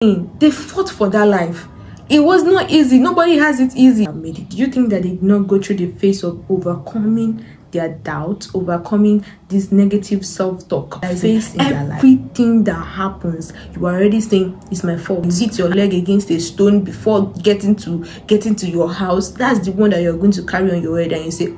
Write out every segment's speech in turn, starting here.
They fought for that life. It was not easy. Nobody has it easy. Do you think that they did not go through the phase of overcoming their doubts, overcoming this negative self-talk, face in their life? Everything that happens, you are already saying it's my fault. You hit your leg against a stone before getting to your house. That's the one that you're going to carry on your head, and you say,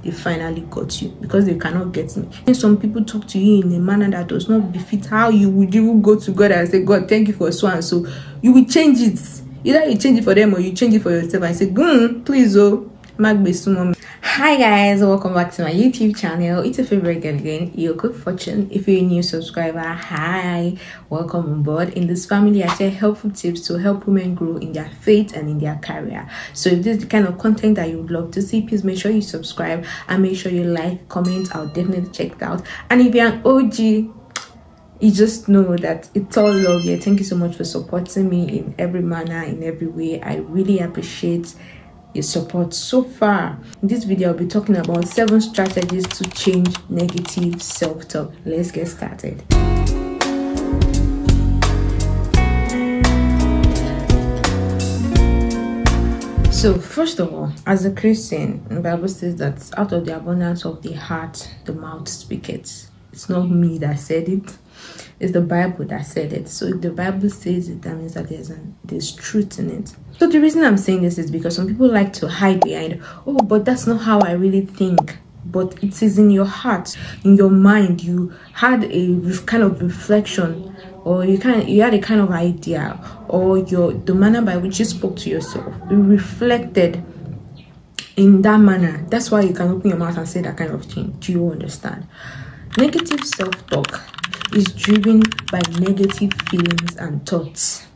they finally got you, because they cannot get me. And some people talk to you in a manner that does not befit how you would even go to God and say, God, thank you for so and so. You will change it. Either you change it for them or you change it for yourself and say, please, Hi guys, welcome back to my YouTube channel. It's your favorite girl again, your good fortune. If you're a new subscriber, hi, welcome on board. In this family, I share helpful tips to help women grow in their faith and in their career. So if this is the kind of content that you would love to see, please make sure you subscribe and make sure you like, comment. I'll definitely check it out. And if you're an OG, you just know that it's all love here. Thank you so much for supporting me in every manner, in every way. I really appreciate your support so far. In this video, I'll be talking about 7 strategies to change negative self-talk. Let's get started. So first of all, as a Christian, the Bible says that out of the abundance of the heart, the mouth speaketh. It's not me that said it. It's the Bible that said it. So if the Bible says it, that means that there's truth in it. So the reason I'm saying this is because some people like to hide behind, but that's not how I really think. But it is in your heart, in your mind. You had a kind of reflection, or you had a kind of idea, or the manner by which you spoke to yourself, you reflected in that manner. That's why you can open your mouth and say that kind of thing. Do you understand? Negative self-talk is driven by negative feelings and thoughts.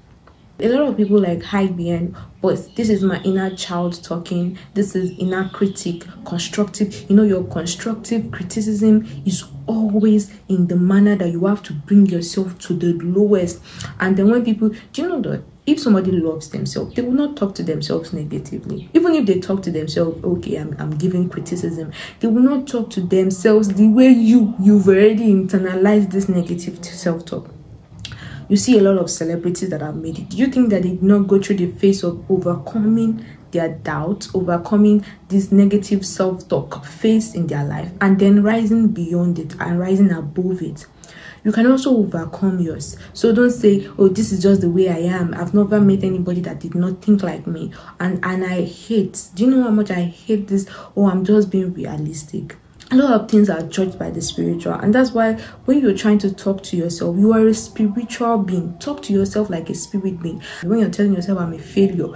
A lot of people like hide behind, but this is my inner child talking. This is inner critic, constructive. Your constructive criticism is always in the manner that you have to bring yourself to the lowest. And then when people, do you know that if somebody loves themselves, they will not talk to themselves negatively. Even if they talk to themselves, okay, I'm giving criticism, they will not talk to themselves the way you've already internalized this negative self-talk. You see a lot of celebrities that have made it. Do you think that they did not go through the phase of overcoming their doubts, overcoming this negative self-talk phase in their life, and then rising beyond it and rising above it? You can also overcome yours. So don't say, this is just the way I am. I've never met anybody that did not think like me. And I hate, do you know how much I hate this? I'm just being realistic. A lot of things are judged by the spiritual, and that's why when you're trying to talk to yourself, you are a spiritual being. Talk to yourself like a spirit being. When you're telling yourself, I'm a failure,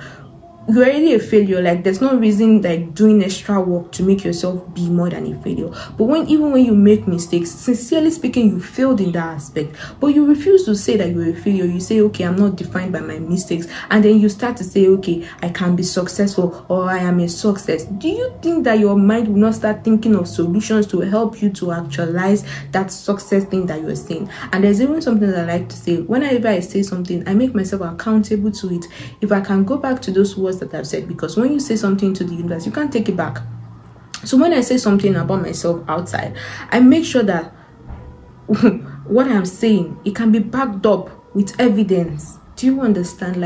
you're already a failure. Like, there's no reason like doing extra work to make yourself be more than a failure. But even when you make mistakes, sincerely speaking, you failed in that aspect, but you refuse to say that you're a failure. You say, okay, I'm not defined by my mistakes, and then you start to say, okay, I can be successful, or I am a success. Do you think that your mind will not start thinking of solutions to help you to actualize that success thing that you're saying? And there's even something that I like to say. Whenever I say something, I make myself accountable to it. If I can go back to those words that I've said, because when you say something to the universe, you can't take it back. So when I say something about myself outside, I make sure that what I'm saying, it can be backed up with evidence. Do you understand?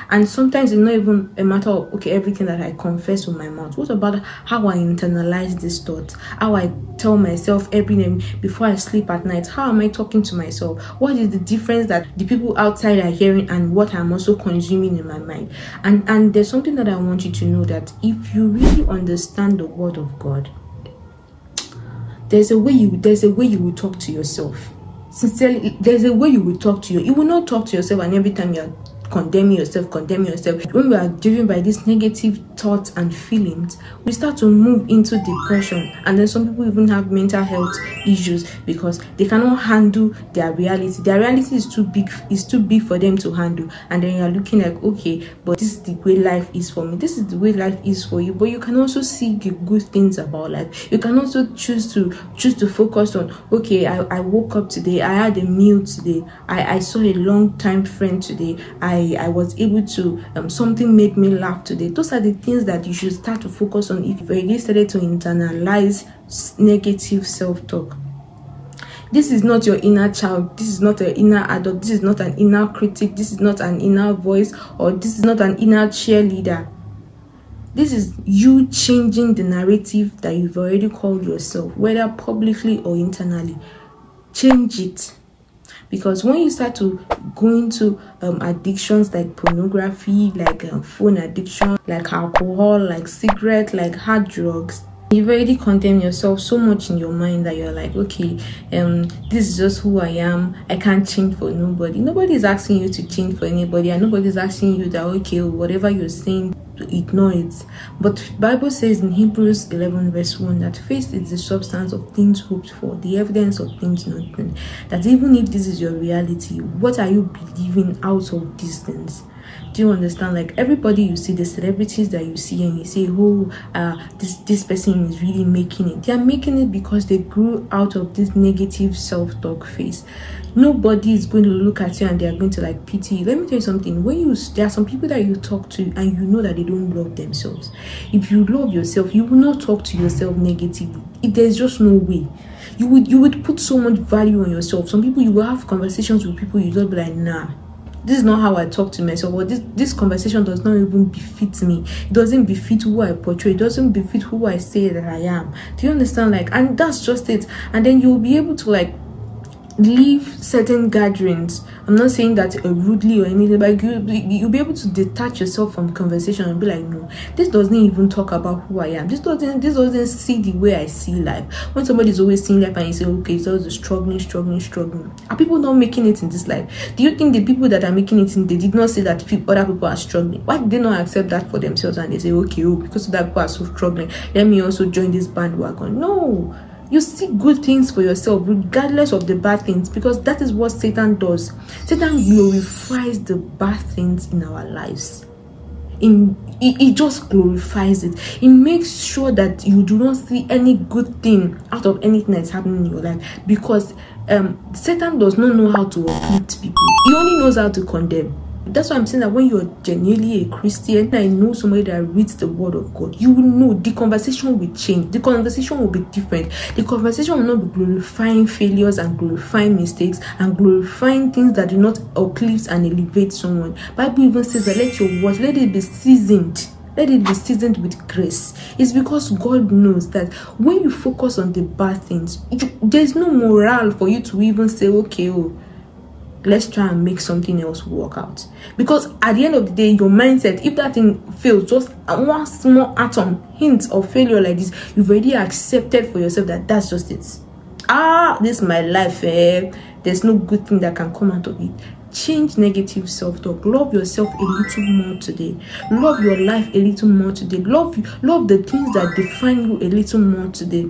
And sometimes it's not even a matter of, okay, everything that I confess with my mouth. What about how I internalize this thought? How I tell myself every name before I sleep at night? How am I talking to myself? What is the difference that the people outside are hearing and what I'm also consuming in my mind? And there's something that I want you to know, that if you really understand the word of God, there's a way you will talk to yourself. Sincerely, there's a way you will talk to you. You will not talk to yourself and every time you're condemning yourself. When we are driven by these negative thoughts and feelings, we start to move into depression, and then some people even have mental health issues because they cannot handle their reality. Their reality is too big for them to handle, and then you're looking like, okay, but this is the way life is for me, this is the way life is for you. But you can also see the good things about life. You can also choose to focus on, okay, I woke up today, I had a meal today, I saw a long time friend today, I was able to something made me laugh today. Those are the things that you should start to focus on if you've already started to internalize negative self-talk. This is not your inner child. This is not an inner adult. This is not an inner critic. This is not an inner voice, or this is not an inner cheerleader. This is you changing the narrative that you've already called yourself, whether publicly or internally. Change it. Because when you start to go into addictions like pornography, like phone addiction, like alcohol, like cigarette, like hard drugs, you've already condemned yourself so much in your mind that you're like, okay, this is just who I am. I can't change for nobody. Nobody is asking you to change for anybody, and nobody is asking you that, okay, whatever you're saying, ignore it. But Bible says in Hebrews 11 verse 1 that faith is the substance of things hoped for, the evidence of things not seen. That even if this is your reality, what are you believing out of these things? Do you understand? Like, everybody you see, the celebrities that you see, and you say, oh, this person is really making it. They are making it because they grew out of this negative self-talk phase. Nobody is going to look at you and they are going to like pity you. Let me tell you something. There are some people that you talk to and you know that they don't love themselves. If you love yourself, you will not talk to yourself negatively. There's just no way. You would put so much value on yourself. Some people, you will have conversations with people, you just be like, nah, this is not how I talk to myself, or this conversation does not even befit me. It doesn't befit who I portray. It doesn't befit who I say that I am. Do you understand? Like, and that's just it. And then you'll be able to like leave certain gatherings. I'm not saying that rudely or anything, but you'll be able to detach yourself from conversation and be like, no, this doesn't even talk about who I am. This doesn't see the way I see life. When somebody's always seeing life and you say, okay, it's always struggling. Are people not making it in this life? Do you think the people that are making it in, they did not say that other people are struggling? Why did they not accept that for themselves and they say, okay, oh, because other people are so struggling, let me also join this bandwagon? No. You see good things for yourself regardless of the bad things, because that is what Satan does. Satan glorifies the bad things in our lives. It just glorifies it. It makes sure that you do not see any good thing out of anything that's happening in your life, because Satan does not know how to uplift people. He only knows how to condemn. That's why I'm saying that when you're genuinely a Christian, I know somebody that reads the word of God, you will know the conversation will change. The conversation will be different. The conversation will not be glorifying failures and glorifying mistakes and glorifying things that do not uplift and elevate someone. Bible even says that let your words, let it be seasoned. Let it be seasoned with grace. It's because God knows that when you focus on the bad things, there's no morale for you to even say, okay, oh, let's try and make something else work out. Because at the end of the day, your mindset, if that thing fails, just one small atom, hint of failure like this, you've already accepted for yourself that that's just it. This is my life. There's no good thing that can come out of it. Change negative self-talk. Love yourself a little more today. Love your life a little more today. Love the things that define you a little more today.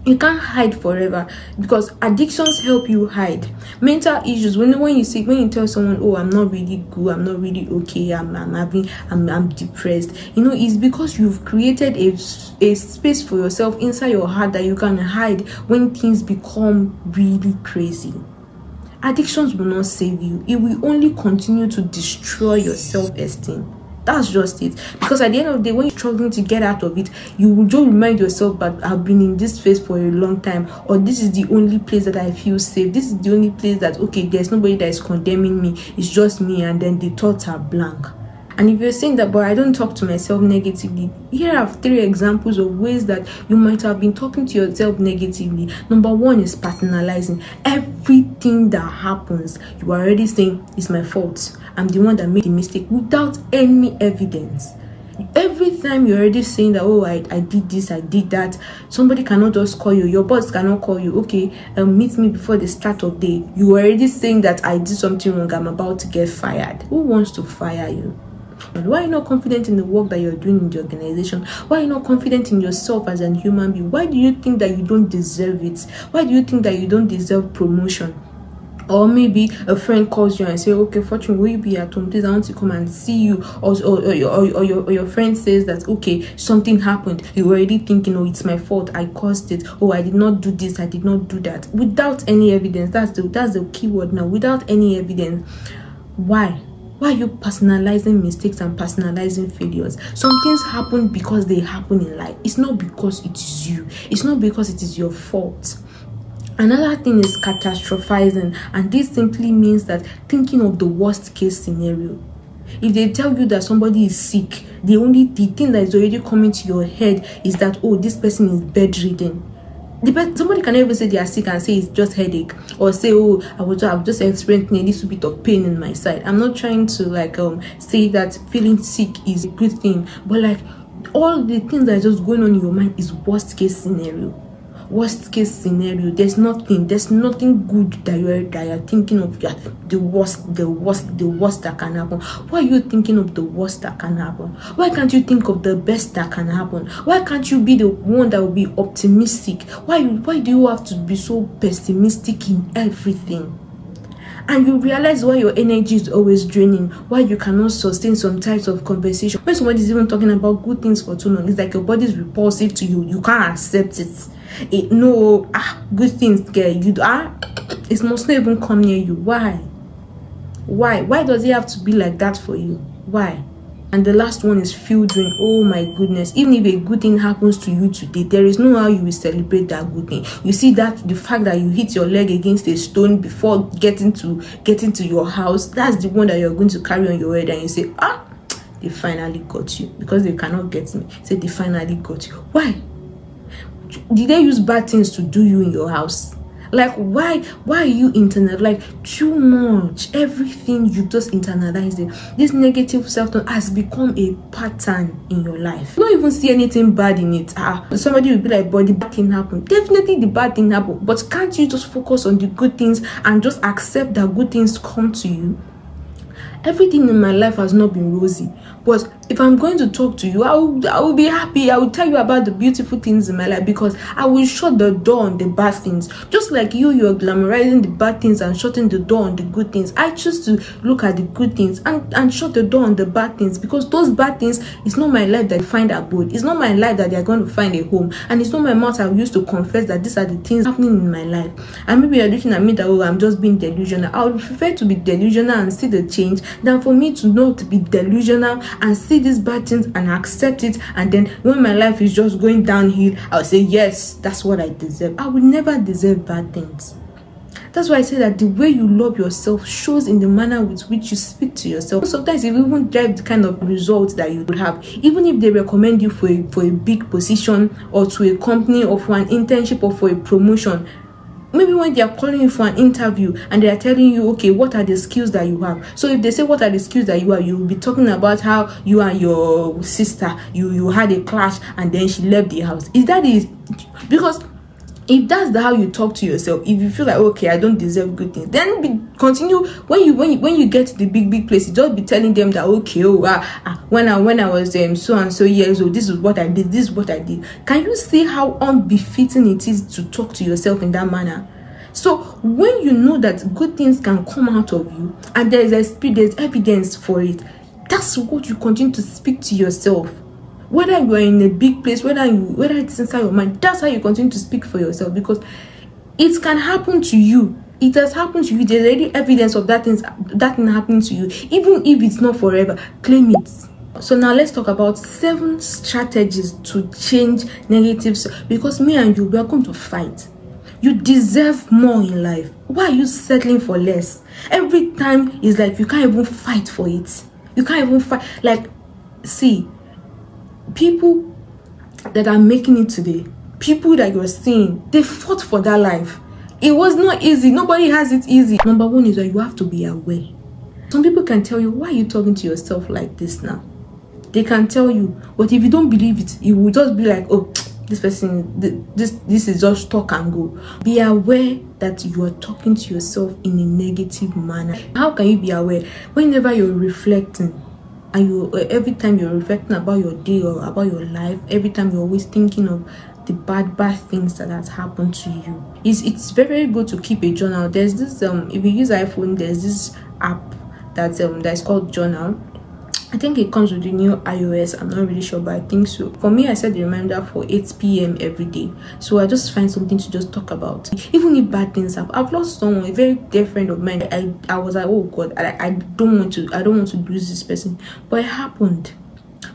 You can't hide forever, because addictions help you hide. Mental issues, when you tell someone, oh, I'm not really good, I'm not really okay, I'm depressed, you know, it's because you've created a space for yourself inside your heart that you can hide when things become really crazy. Addictions will not save you. It will only continue to destroy your self-esteem. That's just it. Because at the end of the day, when you're struggling to get out of it, you will just remind yourself that I've been in this phase for a long time, or this is the only place that I feel safe. This is the only place that, okay, there's nobody that is condemning me. It's just me, and then the thoughts are blank. And if you're saying that, but I don't talk to myself negatively, here are 3 examples of ways that you might have been talking to yourself negatively. Number 1 is personalizing. Everything that happens, you are already saying, it's my fault. I'm the one that made the mistake, without any evidence. Every time you're already saying that, oh, I did this, I did that. Somebody cannot just call you. Your boss cannot call you. Okay, meet me before the start of the day. You are already saying that I did something wrong. I'm about to get fired. Who wants to fire you? Why are you not confident in the work that you're doing in the organization? Why are you not confident in yourself as a human being? Why do you think that you don't deserve it? Why do you think that you don't deserve promotion? Or maybe a friend calls you and say, okay, Fortune, will you be at home? Please, I want to come and see you. Or your friend says that, okay, something happened. You're already thinking, oh, it's my fault. I caused it. Oh, I did not do this. I did not do that. Without any evidence. That's the key word now. Without any evidence. Why? Why are you personalizing mistakes and personalizing failures? Some things happen because they happen in life. It's not because it is you. It's not because it is your fault. Another thing is catastrophizing, and this simply means that thinking of the worst case scenario. If they tell you that somebody is sick, the thing that is already coming to your head is that, oh, this person is bedridden. Somebody can never say they are sick and say it's just headache, or say, oh, I've just experienced a little bit of pain in my side. I'm not trying to say that feeling sick is a good thing, but like all the things that are just going on in your mind is worst case scenario. Worst case scenario. There's nothing good that you're thinking of. The worst that can happen. Why are you thinking of the worst that can happen? Why can't you think of the best that can happen? Why can't you be the one that will be optimistic? Why do you have to be so pessimistic in everything? And you realize why your energy is always draining, why you cannot sustain some types of conversation. When somebody is even talking about good things for too long, it's like your body is repulsive to you. You can't accept it. Good things, girl. It must not even come near you. Why does it have to be like that for you? Why? And the last one is filtering. Oh my goodness, even if a good thing happens to you today, there is no how you will celebrate that good thing. You see that the fact that you hit your leg against a stone before getting to your house, that's the one that you're going to carry on your head, and you say, they finally got you, because they cannot get me. Say they finally got you. Why? Did they use bad things to do you in your house? Like, why are you too much? Everything you just internalize it. This negative self-talk has become a pattern in your life. You don't even see anything bad in it. Somebody will be like, but the bad thing happened. Definitely the bad thing happened, but can't you just focus on the good things and just accept that good things come to you? Everything in my life has not been rosy, but if I'm going to talk to you, I will be happy. I will tell you about the beautiful things in my life, because I will shut the door on the bad things. Just like you're glamorizing the bad things and shutting the door on the good things. I choose to look at the good things and shut the door on the bad things, because those bad things, it's not my life that find abode. It's not my life that they're going to find a home, and it's not my mouth I used to confess that these are the things happening in my life. And maybe you're looking at me that, oh, I'm just being delusional. I would prefer to be delusional and see the change than for me to not be delusional and see these bad things and accept it, and then when my life is just going downhill, I'll say, yes, that's what I deserve. I would never deserve bad things. That's why I say that the way you love yourself shows in the manner with which you speak to yourself. Sometimes it even drive the kind of results that you would have, even if they recommend you for a big position, or to a company, or for an internship, or for a promotion. Maybe when they are calling you for an interview and they are telling you, okay, what are the skills that you have? So if they say what are the skills that you have, you will be talking about how you and your sister, you had a clash and then she left the house. Because if that's how you talk to yourself, if you feel like, okay, I don't deserve good things, then continue. When you get to the big place, you just be telling them that, okay, when I was so and so years old, this is what I did, this is what I did. Can you see how unbefitting it is to talk to yourself in that manner? So when you know that good things can come out of you, and there's evidence for it, that's what you continue to speak to yourself. Whether you are in a big place, whether it's inside your mind, that's how you continue to speak for yourself, because it can happen to you. It has happened to you. There's already evidence of that thing happening to you. Even if it's not forever, claim it. So now let's talk about 7 strategies to change negatives, because me and you, we are going to fight. You deserve more in life. Why are you settling for less? Every time it's like you can't even fight for it. You can't even fight. Like, see, people that are making it today, people that you're seeing, they fought for that life. It was not easy. Nobody has it easy. Number one is that you have to be aware. Some people can tell you, why are you talking to yourself like this now? They can tell you, but if you don't believe it, you will just be like, oh, this person, this is just talk and go. Be aware that you are talking to yourself in a negative manner. How can you be aware? Whenever you're reflecting, and every time you're reflecting about your day or about your life, every time you're always thinking of the bad things that has happened to you, it's very, very good to keep a journal. There's this if you use iPhone, there's this app that's called Journal. I think it comes with the new iOS. I'm not really sure, but I think so. For me, I set the reminder for 8 p.m. every day. So I just find something to just talk about. Even if bad things happen. I've lost someone, a very dear friend of mine. I was like, oh God, I don't want to lose this person. But it happened.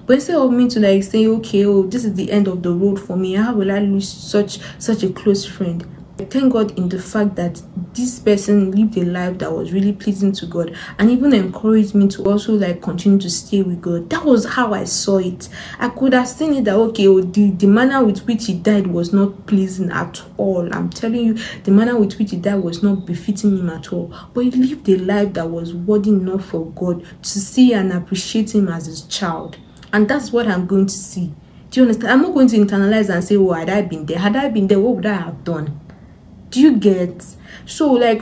But instead of me to like say, okay, oh, this is the end of the road for me, how will I lose such a close friend? Thank God in the fact that this person lived a life that was really pleasing to God, and even encouraged me to also like continue to stay with God. That was how I saw it. I could have seen it that okay, the manner with which he died was not pleasing at all. I'm telling you, the manner with which he died was not befitting him at all. But he lived a life that was worthy enough for God to see and appreciate him as his child. And that's what I'm going to see. Do you understand? I'm not going to internalize and say, oh, had I been there? Had I been there, what would I have done? Do you get? So like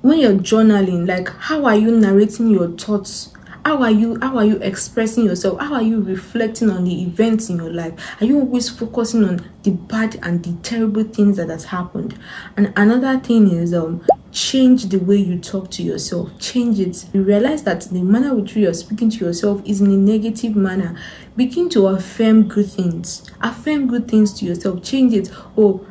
when you're journaling, like how are you narrating your thoughts? How are you expressing yourself? How are you reflecting on the events in your life? Are you always focusing on the bad and the terrible things that has happened? And another thing is change the way you talk to yourself. Change it. You realize that the manner with which you're speaking to yourself is in a negative manner. Begin to affirm good things. Affirm good things to yourself. Change it. Oh,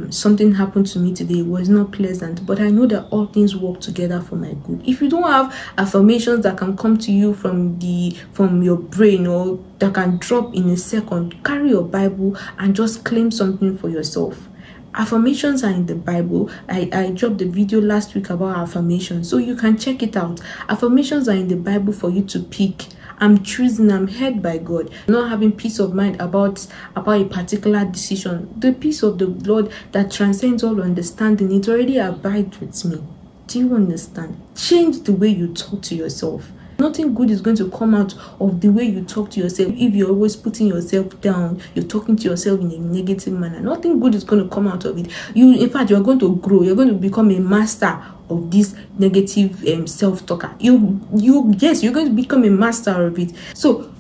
something happened to me today. It was not pleasant, but I know that all things work together for my good. If you don't have affirmations that can come to you from your brain or that can drop in a second, carry your Bible and just claim something for yourself. Affirmations are in the Bible. I dropped the video last week about affirmations, so you can check it out. Affirmations are in the Bible for you to pick. I'm choosing, I'm heard by God. Not having peace of mind about a particular decision. The peace of the Lord that transcends all understanding, it already abides with me. Do you understand? Change the way you talk to yourself. Nothing good is going to come out of the way you talk to yourself. If you're always putting yourself down, you're talking to yourself in a negative manner, nothing good is going to come out of it. In fact, you're going to grow. You're going to become a master of this negative self-talker. Yes, you're going to become a master of it. So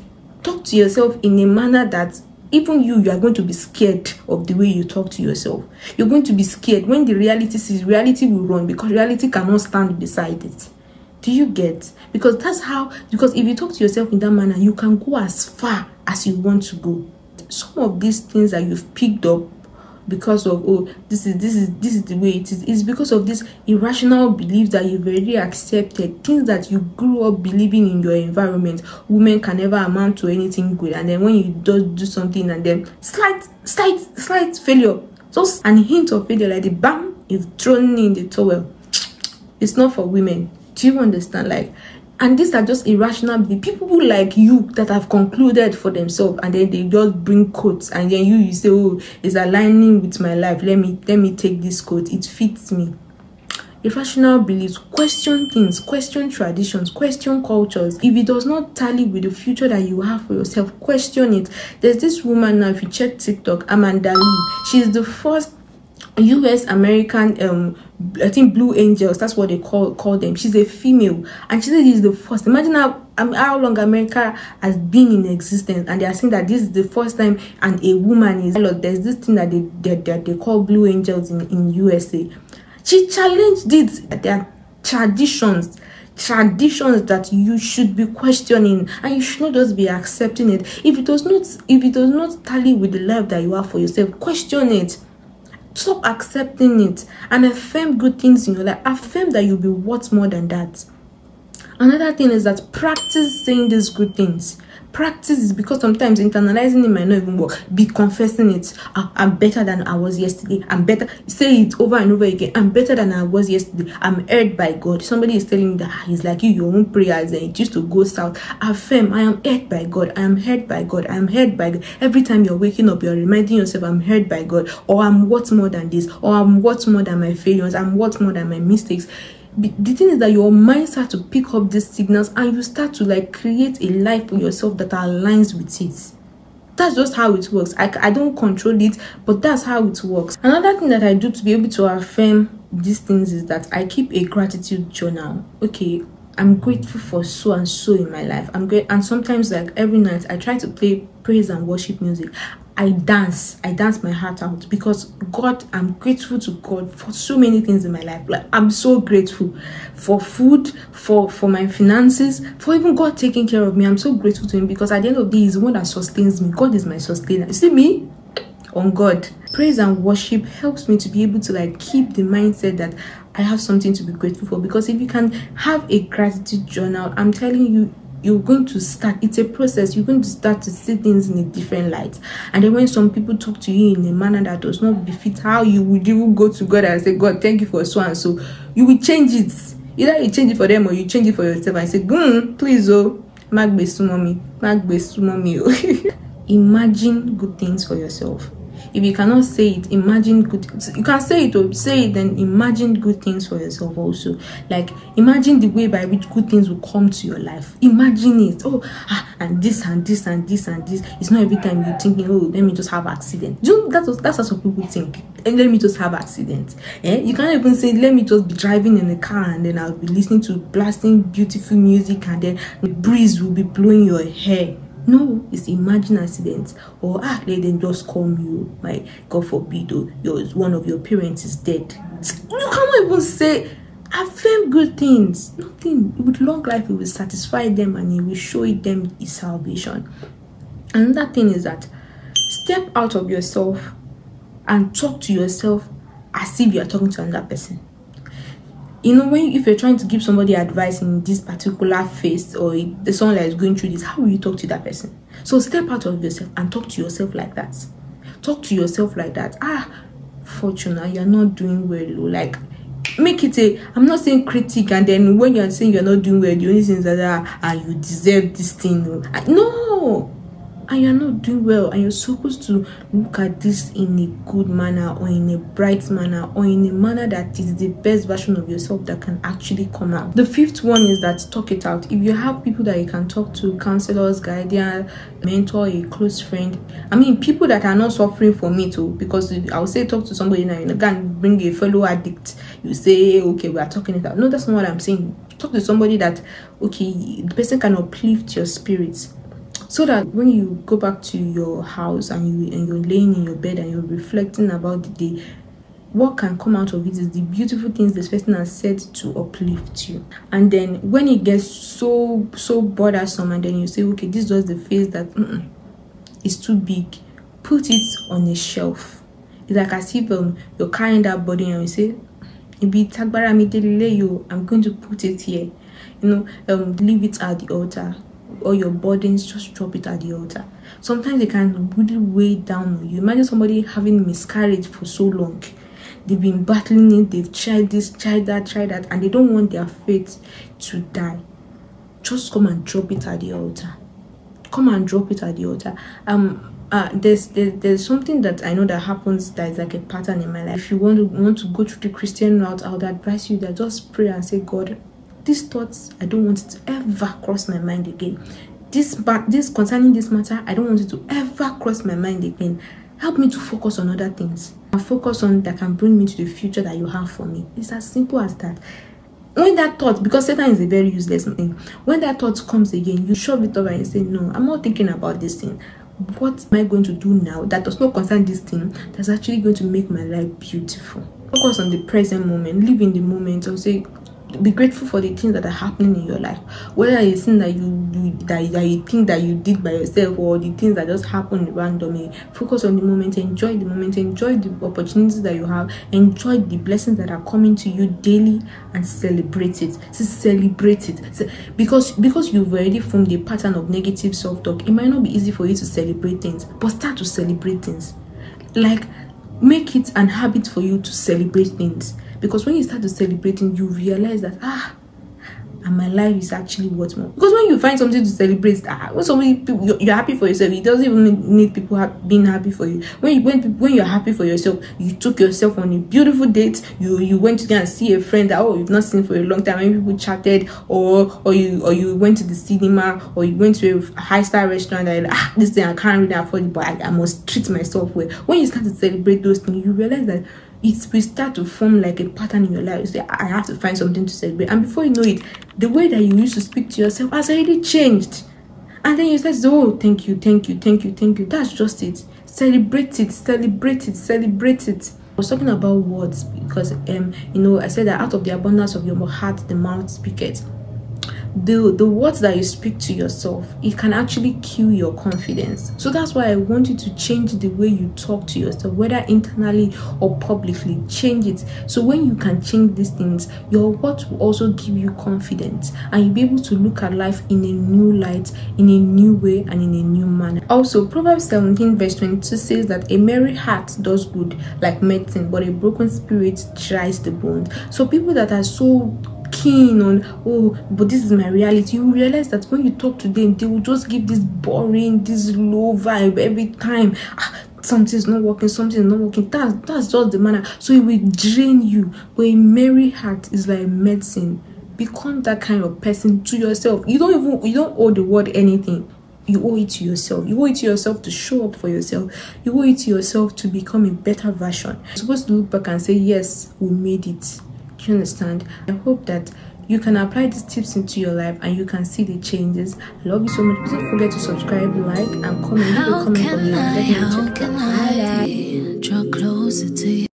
talk to yourself in a manner that even you are going to be scared of the way you talk to yourself. You're going to be scared when the reality sees. Reality will run because reality cannot stand beside it. Do you get? Because if you talk to yourself in that manner, you can go as far as you want to go. Some of these things that you've picked up because of, oh, this is the way it is because of this irrational beliefs that you've already accepted, things that you grew up believing in your environment. Women can never amount to anything good, and then when you do something and then slight failure, just an hint of failure, like the bam, you've thrown in the towel. It's not for women. Do you understand? Like, and these are just irrational beliefs. People like you that have concluded for themselves, and then they just bring quotes, and then you say, oh, it's aligning with my life, let me take this quote, it fits me. Irrational beliefs. Question things, question traditions, question cultures. If it does not tally with the future that you have for yourself, question it. There's this woman now, if you check TikTok, Amanda Lee. She's the first US American I think Blue Angels, that's what they call them. She's a female, and she said this is the first. Imagine how long America has been in existence, and they are saying that this is the first time and a woman is. There's this thing that they call Blue Angels in USA. She challenged it. There are traditions that you should be questioning, and you should not just be accepting it. If it does not tally with the life that you have for yourself, question it. Stop accepting it and affirm good things in your life. Affirm that you'll be worth more than that. Another thing is that practice saying these good things. Practice is because sometimes internalizing it might not even work. Be confessing it. I'm better than I was yesterday. I'm better. Say it over and over again. I'm better than I was yesterday. I'm heard by God. Somebody is telling me that he's like you, your own prayers, and it used to go south. Affirm, I am heard by God. I am heard by God. I am heard by God. Every time you're waking up, you're reminding yourself, I'm heard by God. Or I'm worth more than this. Or I'm worth more than my failures. I'm worth more than my mistakes. The thing is that your mind starts to pick up these signals, and you start to like create a life for yourself that aligns with it. That's just how it works. I don't control it, but that's how it works. Another thing that I do to be able to affirm these things is that I keep a gratitude journal. Okay, I'm grateful for so and so in my life. I'm great, and sometimes like every night I try to play praise and worship music. I dance my heart out because God, I'm grateful to God for so many things in my life. Like, I'm so grateful for food, for my finances, for even God taking care of me. I'm so grateful to him because at the end of the day, he's the one that sustains me. God is my sustainer. You see me? On God. Praise and worship helps me to be able to like keep the mindset that I have something to be grateful for, because if you can have a gratitude journal, I'm telling you, you're going to start, it's a process, you're going to start to see things in a different light. And then when some people talk to you in a manner that does not befit how you would even go to God and say, God, thank you for so and so, you will change it. Either you change it for them or you change it for yourself and say, please, mommy. Imagine good things for yourself. If you cannot say it, imagine good. You can say it or say it, then imagine good things for yourself also. Like, imagine the way by which good things will come to your life. Imagine it. And this and this and this and this. It's not every time you're thinking, let me just have accident. That's what some people think. And let me just have accident. You can't even say, let me just be driving in a car and then I'll be listening to blasting beautiful music and then the breeze will be blowing your hair. No, it's imagine accident. Or let them just come you, my God forbid, one of your parents is dead. You cannot even say affirm good things. Nothing. With long life, it will satisfy them and it will show them his salvation. Another thing is that step out of yourself and talk to yourself as if you are talking to another person. You know, if you're trying to give somebody advice in this particular phase, or there's someone that is going through this, how will you talk to that person? So step out of yourself and talk to yourself like that. Talk to yourself like that. Fortuna, you're not doing well. Like, make it I'm not saying critic, and then when you're saying you're not doing well, the only thing is that you deserve this thing. No. And you're not doing well, and you're supposed to look at this in a good manner, or in a bright manner, or in a manner that is the best version of yourself that can actually come out. The fifth one is that talk it out. If you have people that you can talk to, counselors, guardian, mentor, a close friend, I mean people that are not suffering from it too, because I would say talk to somebody now, you can bring a fellow addict, you say okay, we are talking it out. No, that's not what I'm saying. Talk to somebody that the person can uplift your spirits. So that when you go back to your house and you're laying in your bed and you're reflecting about the day, what can come out of it is the beautiful things this person has said to uplift you. And then when it gets so bothersome, and then you say, okay, this was the phase that is too big, put it on a shelf. It's like as if you're carrying that body and you say, I'm going to put it here. Leave it at the altar. Or your burdens, just drop it at the altar. Sometimes it can really weigh down on you. Imagine somebody having miscarriage for so long. They've been battling it, they've tried this, tried that, and they don't want their faith to die. Just come and drop it at the altar. Come and drop it at the altar. There's something that I know that happens that is like a pattern in my life. If you want to go through the Christian route, I would advise you that just pray and say, God, these thoughts, I don't want it to ever cross my mind again. This concerning this matter, I don't want it to ever cross my mind again. Help me to focus on other things and focus on that can bring me to the future that you have for me. It's as simple as that. When that thought, because Satan is a very useless thing, when that thought comes again, you shove it over and say, no, I'm not thinking about this thing. What am I going to do now that does not concern this thing that's actually going to make my life beautiful? Focus on the present moment, live in the moment, or say, be grateful for the things that are happening in your life, whether it's things that you think that you did by yourself, or the things that just happen randomly. Focus on the moment, enjoy the moment, enjoy the opportunities that you have, enjoy the blessings that are coming to you daily, and celebrate it. Celebrate it, because you've already formed a pattern of negative self-talk. It might not be easy for you to celebrate things, but start to celebrate things. Like, make it an habit for you to celebrate things. Because when you start to celebrating, you realize that and my life is actually worth more. Because when you find something to celebrate, when you're happy for yourself, it doesn't even need people being happy for you. When you're happy for yourself, you took yourself on a beautiful date. You went to go and see a friend that you've not seen for a long time. Maybe people chatted, or you went to the cinema, or you went to a 5-star restaurant. And this thing I can't really afford it, but I must treat myself well. When you start to celebrate those things, you realize that it will start to form like a pattern in your life. You say, I have to find something to celebrate. And before you know it, the way that you used to speak to yourself has already changed. And then you say, oh, thank you. That's just it. Celebrate it. I was talking about words because, I said that out of the abundance of your heart, the mouth speaketh. the words that you speak to yourself, it can actually kill your confidence. So that's why I want you to change the way you talk to yourself, whether internally or publicly. Change it. So when you can change these things, your words will also give you confidence, and you'll be able to look at life in a new light, in a new way, and in a new manner. Also, Proverbs 17 verse 22 says that a merry heart does good like medicine, but a broken spirit dries the bones. So people that are so keen on, oh, but this is my reality, you realize that when you talk to them, they will just give this boring, this low vibe every time. Something's not working, something's not working. That's just the manner. So it will drain you. But a merry heart is like medicine. Become that kind of person to yourself. You don't owe the world anything. You owe it to yourself. You owe it to yourself to show up for yourself. You owe it to yourself to become a better version. You're supposed to look back and say, yes, we made it. Do you understand? I hope that you can apply these tips into your life and you can see the changes. I love you so much. Please don't forget to subscribe, like, and comment. Leave a comment below. Let me check. Bye. Draw closer to you.